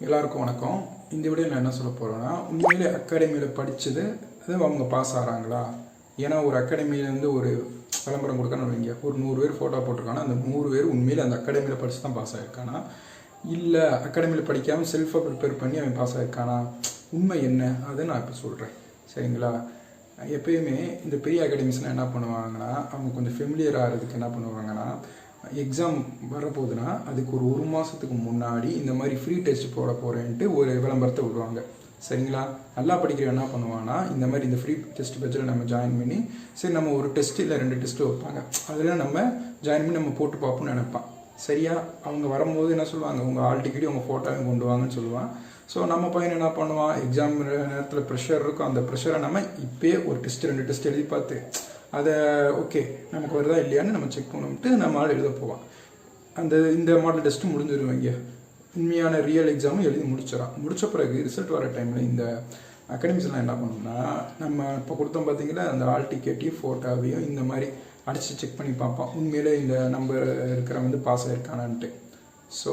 எல்லாருக்கும் வணக்கம். இந்த வீடியோ நான் என்ன சொல்ல போகிறேன்னா, உண்மையிலே அகாடமியில் படித்தது அது அவங்க பாஸ் ஆகிறாங்களா? ஏன்னா ஒரு அகாடமியிலேருந்து ஒரு விளம்பரம் கொடுக்கணும்னு வைங்க, ஒரு 100 பேர் ஃபோட்டோ போட்டிருக்கானா, அந்த 100 பேர் உண்மையிலே அந்த அகாடமியில் படித்து தான் பாஸ் ஆகிருக்கானா, இல்லை அகாடமியில் படிக்காமல் செல்ஃபாக ப்ரிப்பேர் பண்ணி அவன் பாஸ் ஆகிருக்கானா? உண்மை என்ன அதை நான் இப்போ சொல்கிறேன். சரிங்களா? எப்பயுமே இந்த பெரிய அகாடமிஸ்லாம் என்ன பண்ணுவாங்கன்னா, அவங்க கொஞ்சம் ஃபெமிலியர் ஆகிறதுக்கு என்ன பண்ணுவாங்கன்னா, எக்ஸாம் வரப்போகுதுன்னா அதுக்கு ஒரு மாதத்துக்கு முன்னாடி இந்த மாதிரி ஃப்ரீ டெஸ்ட் போட போகிறேன்ட்டு ஒரு விளம்பரத்தை விடுவாங்க. சரிங்களா? நல்லா படிக்கிற என்ன பண்ணுவாங்கன்னா, இந்த மாதிரி இந்த ஃப்ரீ டெஸ்ட் பேட்சில் நம்ம ஜாயின் பண்ணி, சரி நம்ம ஒரு டெஸ்ட் இல்லை 2 டெஸ்ட்டு வைப்பாங்க, அதில் நம்ம ஜாயின் பண்ணி நம்ம போட்டு பார்ப்போம்னு நினைப்பான். சரியா? அவங்க வரும்போது என்ன சொல்லுவாங்க, உங்கள் ஆல் டிக்கெட்டையும் உங்கள் ஃபோட்டோவையும் கொண்டு வாங்கன்னு சொல்லுவான். ஸோ நம்ம பையன் என்ன பண்ணுவான், எக்ஸாம் நேரத்தில் ப்ரெஷர் இருக்கும், அந்த ப்ரெஷரை நம்ம இப்போயே ஒரு டெஸ்ட் 2 டெஸ்ட் எழுதி பார்த்து அதை ஓகே நமக்கு வருதா இல்லையான்னு நம்ம செக் பண்ணிவிட்டு நம்ம ஆள் எழுத போவான். இந்த மாடல் டெஸ்ட்டு முடிஞ்சிருவாங்க, உண்மையான ரியல் எக்ஸாமும் எழுதி முடித்த பிறகு ரிசல்ட் வர டைமில் இந்த அகாடமிஸ்லாம் என்ன பண்ணோம்னா, நம்ம இப்போ கொடுத்தோம் பார்த்தீங்களா, அந்த ஆல் டிக்கெட்டையும் ஃபோட்டோவையும் இந்த மாதிரி அடித்து செக் பண்ணி பார்ப்பான், உண்மையிலே இந்த நம்பர் இருக்கிற பாஸ் ஆகிருக்கானான்ட்டு. ஸோ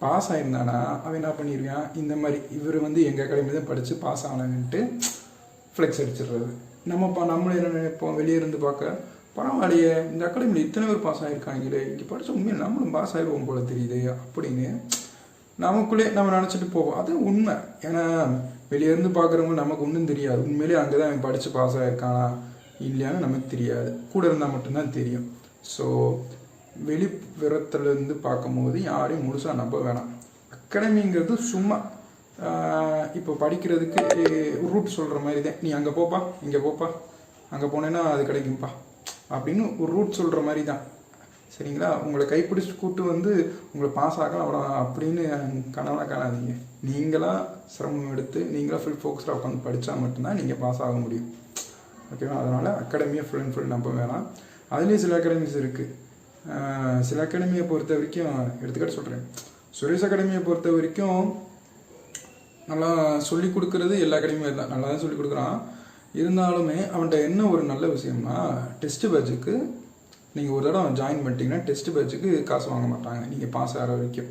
பாஸ் ஆகிருந்தானா அவன் என்ன பண்ணிடுவான், இந்த மாதிரி இவர் எங்கள் அகாடமி தான் படித்து பாஸ் ஆனாங்கன்ட்டு ஃப்ளெக்ஸ் அடிச்சிடுறது. நம்மளே என்ன நினைப்போம், வெளியே இருந்து பார்க்க, பரவாயில்லையே இந்த அகாடமியில் இத்தனை பேர் பாஸ் ஆகிருக்காங்களே, இங்கே படித்த உண்மையில் நம்மளும் பாஸ் ஆகிடுவோம் போல தெரியுது அப்படின்னு நமக்குள்ளே நம்ம நினச்சிட்டு போவோம். அது உண்மை. ஏன்னா வெளியே இருந்து பார்க்குறவங்க நமக்கு ஒன்றும் தெரியாது, உண்மையிலே அங்கே தான் அவன் படித்து பாஸ் ஆகிருக்கானா இல்லையான்னு நமக்கு தெரியாது, கூட இருந்தால் மட்டும்தான் தெரியும். ஸோ வெளிப்புறத்துலேருந்து பார்க்கும்போது யாரையும் முழுசாக நம்ப வேணாம். அகாடமிங்கிறது சும்மா இப்போ படிக்கிறதுக்கு ரூட் சொல்கிற மாதிரி தான், நீ அங்கே போப்பா இங்கே போப்பா, அங்கே போனேன்னா அது கிடைக்கும்ப்பா அப்படின்னு ஒரு ரூட் சொல்கிற மாதிரி தான். சரிங்களா? உங்களை கைப்பிடிச்சு கூப்பிட்டு உங்களை பாஸ் ஆகலாம் அவ்வளோ அப்படின்னு கனவாக காணாதீங்க. நீங்களாக சிரமம் எடுத்து நீங்களாக ஃபுல் ஃபோக்கஸ்டாக உட்காந்து படித்தா மட்டும்தான் நீங்கள் பாஸ் ஆக முடியும். ஓகேவா? அதனால் அகாடமியை ஃபுல் அண்ட் ஃபுல் நம்ப வேணாம். அதுலேயும் சில அகாடமிஸ் இருக்குது. சில அகாடமியை பொறுத்த வரைக்கும் எடுத்துக்கிட்டு சொல்கிறேன், சுரேஷ் அகாடமியை பொறுத்த வரைக்கும் நல்லா சொல்லிக் கொடுக்குறது எல்லா அகாடமியும் தான் நல்லா தான் சொல்லிக் கொடுக்குறான். இருந்தாலுமே அவன்கிட்ட என்ன ஒரு நல்ல விஷயம்னா, டெஸ்ட்டு பேட்சுக்கு நீங்கள் ஒரு தடவை ஜாயின் பண்ணிட்டீங்கன்னா டெஸ்ட் பேட்சுக்கு காசு வாங்க மாட்டாங்க நீங்கள் பாஸ் ஆகிற வரைக்கும்.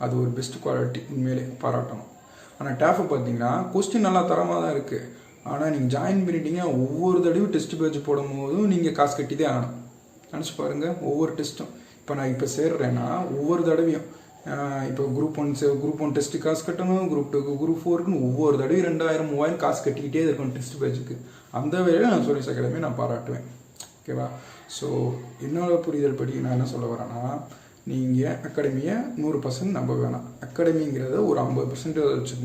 அது ஒரு பெஸ்ட் குவாலிட்டி, உண்மையிலே பாராட்டணும். ஆனால் டேஃபை பார்த்தீங்கன்னா கொஸ்டின் நல்லா தரமாக தான் இருக்குது, ஆனால் நீங்கள் ஜாயின் பண்ணிட்டீங்க ஒவ்வொரு தடவையும் டெஸ்ட் பேட்ச் போடும் போதும் நீங்கள் காசு கட்டி தான் ஆகணும். நினச்சி பாருங்கள், ஒவ்வொரு டெஸ்ட்டும் இப்போ நான் இப்போ சேர்றேன்னா ஒவ்வொரு தடவையும் இப்போ குரூப் 1 டெஸ்ட்டு காசு கட்டணும், குரூப் 2க்கு குரூப் 4க்குன்னு ஒவ்வொரு தடவையும் 2000 3000 காசு கட்டிக்கிட்டே இருக்கணும் டெஸ்ட் பேட்சுக்கு. அந்த வேலையில் நான் சுரேஷ் அகாடமி நான் பாராட்டுவேன். ஓகேவா? ஸோ என்னோட புரிதல் படி நான் என்ன சொல்ல வரேன்னா, நீங்கள் அகாடமியை 100% நம்ப வேணாம். அகாடமிங்கிறத ஒரு 50% வச்சுக்கோங்க.